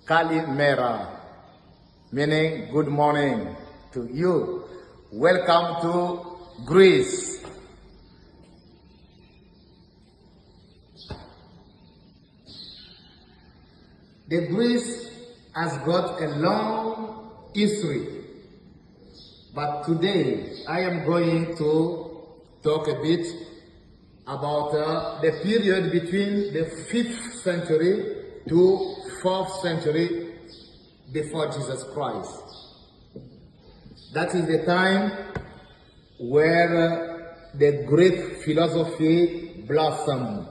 Kalimera, meaning good morning to you. Welcome to Greece. The Greece has got a long history, but today I am going to talk a bit about the period between the 5th century to 4th century before Jesus Christ. That is the time where the Greek philosophy blossomed.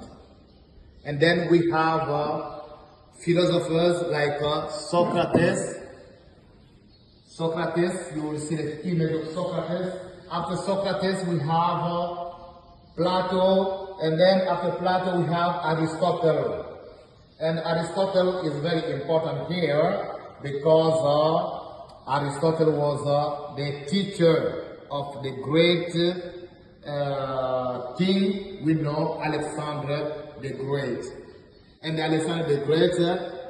And then we have philosophers like Socrates. You will see the image of Socrates. After Socrates, we have Plato, and then after Plato, we have Aristotle. And Aristotle is very important here because Aristotle was the teacher of the great king we know, Alexander the Great. And Alexander the Great,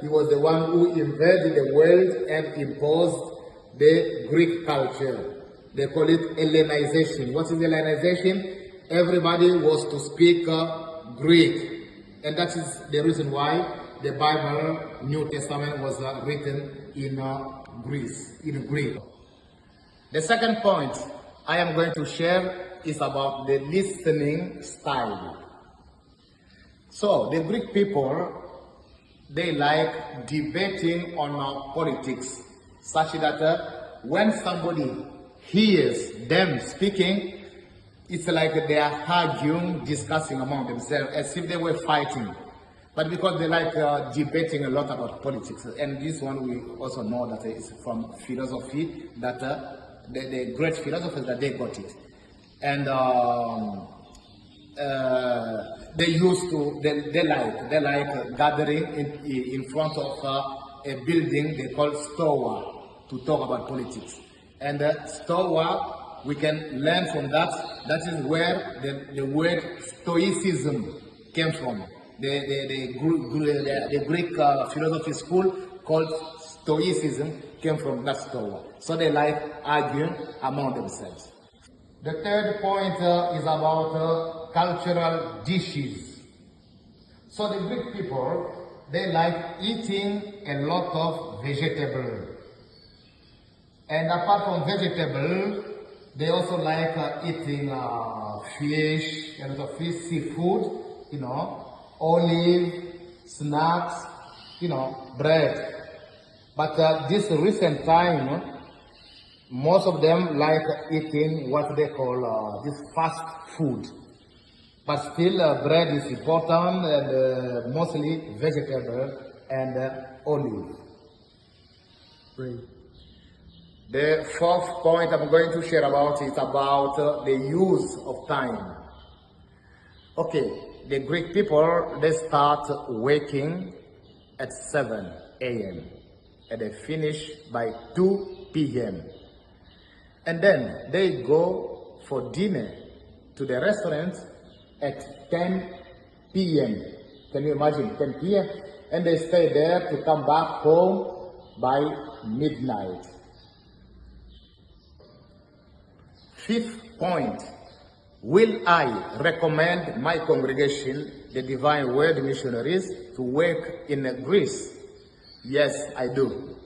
he was the one who invaded the world and imposed the Greek culture. They call it Hellenization. What is Hellenization? Everybody was to speak Greek. And that is the reason why the Bible, New Testament, was written in Greek. The second point I am going to share is about the listening style. So, the Greek people, they like debating on politics, such that when somebody hears them speaking, it's like they are arguing, discussing among themselves, as if they were fighting. But because they like debating a lot about politics, and this one we also know that it's from philosophy, that the great philosophers, that they got it. And they like gathering in front of a building they call Stoa to talk about politics. And Stoa, we can learn from that. That is where the word Stoicism came from. The Greek philosophy school called Stoicism came from that Stoa. So they like arguing among themselves. The third point is about cultural dishes. So the Greek people, they like eating a lot of vegetable. And apart from vegetable, they also like eating fish, a lot of fish, seafood, olive, snacks, bread. But this recent time, most of them like eating what they call this fast food. But still, bread is important, and mostly vegetable and olive. Great. The fourth point I'm going to share about is about the use of time. Okay, the Greek people, they start waking at 7 a.m. and they finish by 2 p.m. And then they go for dinner to the restaurant at 10 p.m. Can you imagine, 10 p.m.? And they stay there to come back home by midnight. Fifth point, will I recommend my congregation, the Divine Word Missionaries, to work in Greece? Yes, I do.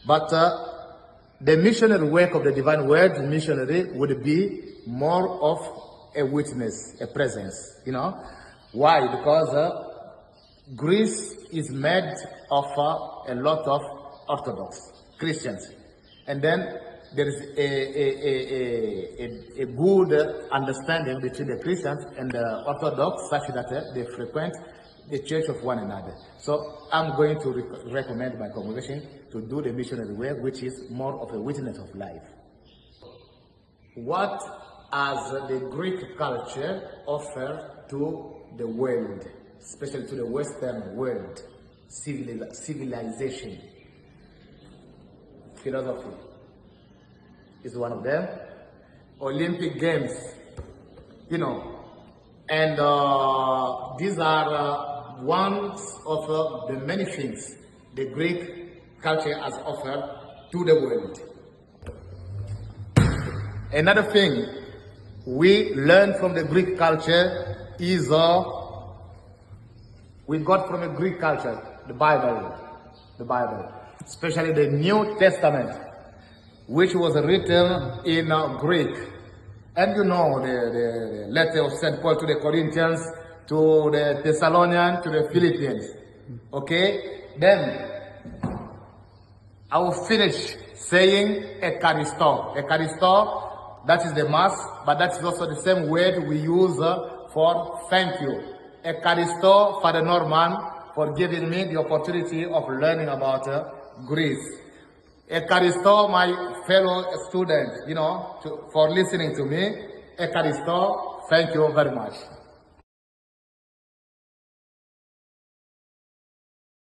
But the missionary work of the Divine Word Missionary would be more of a witness, a presence, Why? Because Greece is made of a lot of Orthodox Christians. And then there is a good understanding between the Christians and the Orthodox, such that they frequent the church of one another. So I'm going to recommend my congregation to do the missionary work, which is more of a witness of life. What has the Greek culture offer to the world, especially to the Western world? Civilization. Philosophy is one of them. Olympic Games, and these are ones of the many things the Greek culture has offered to the world. Another thing we learn from the Greek culture is we got from the Greek culture the Bible, especially the New Testament, which was written in Greek. And you know the letter of St. Paul to the Corinthians, to the Thessalonians, to the Philippians. Okay? Then I will finish saying Ekaristo. Ekaristo, that is the Mass, but that is also the same word we use for thank you. Ekaristo, Father Norman, for giving me the opportunity of learning about Greece. Ekaristo, my fellow students, for listening to me. Ekaristo, thank you very much.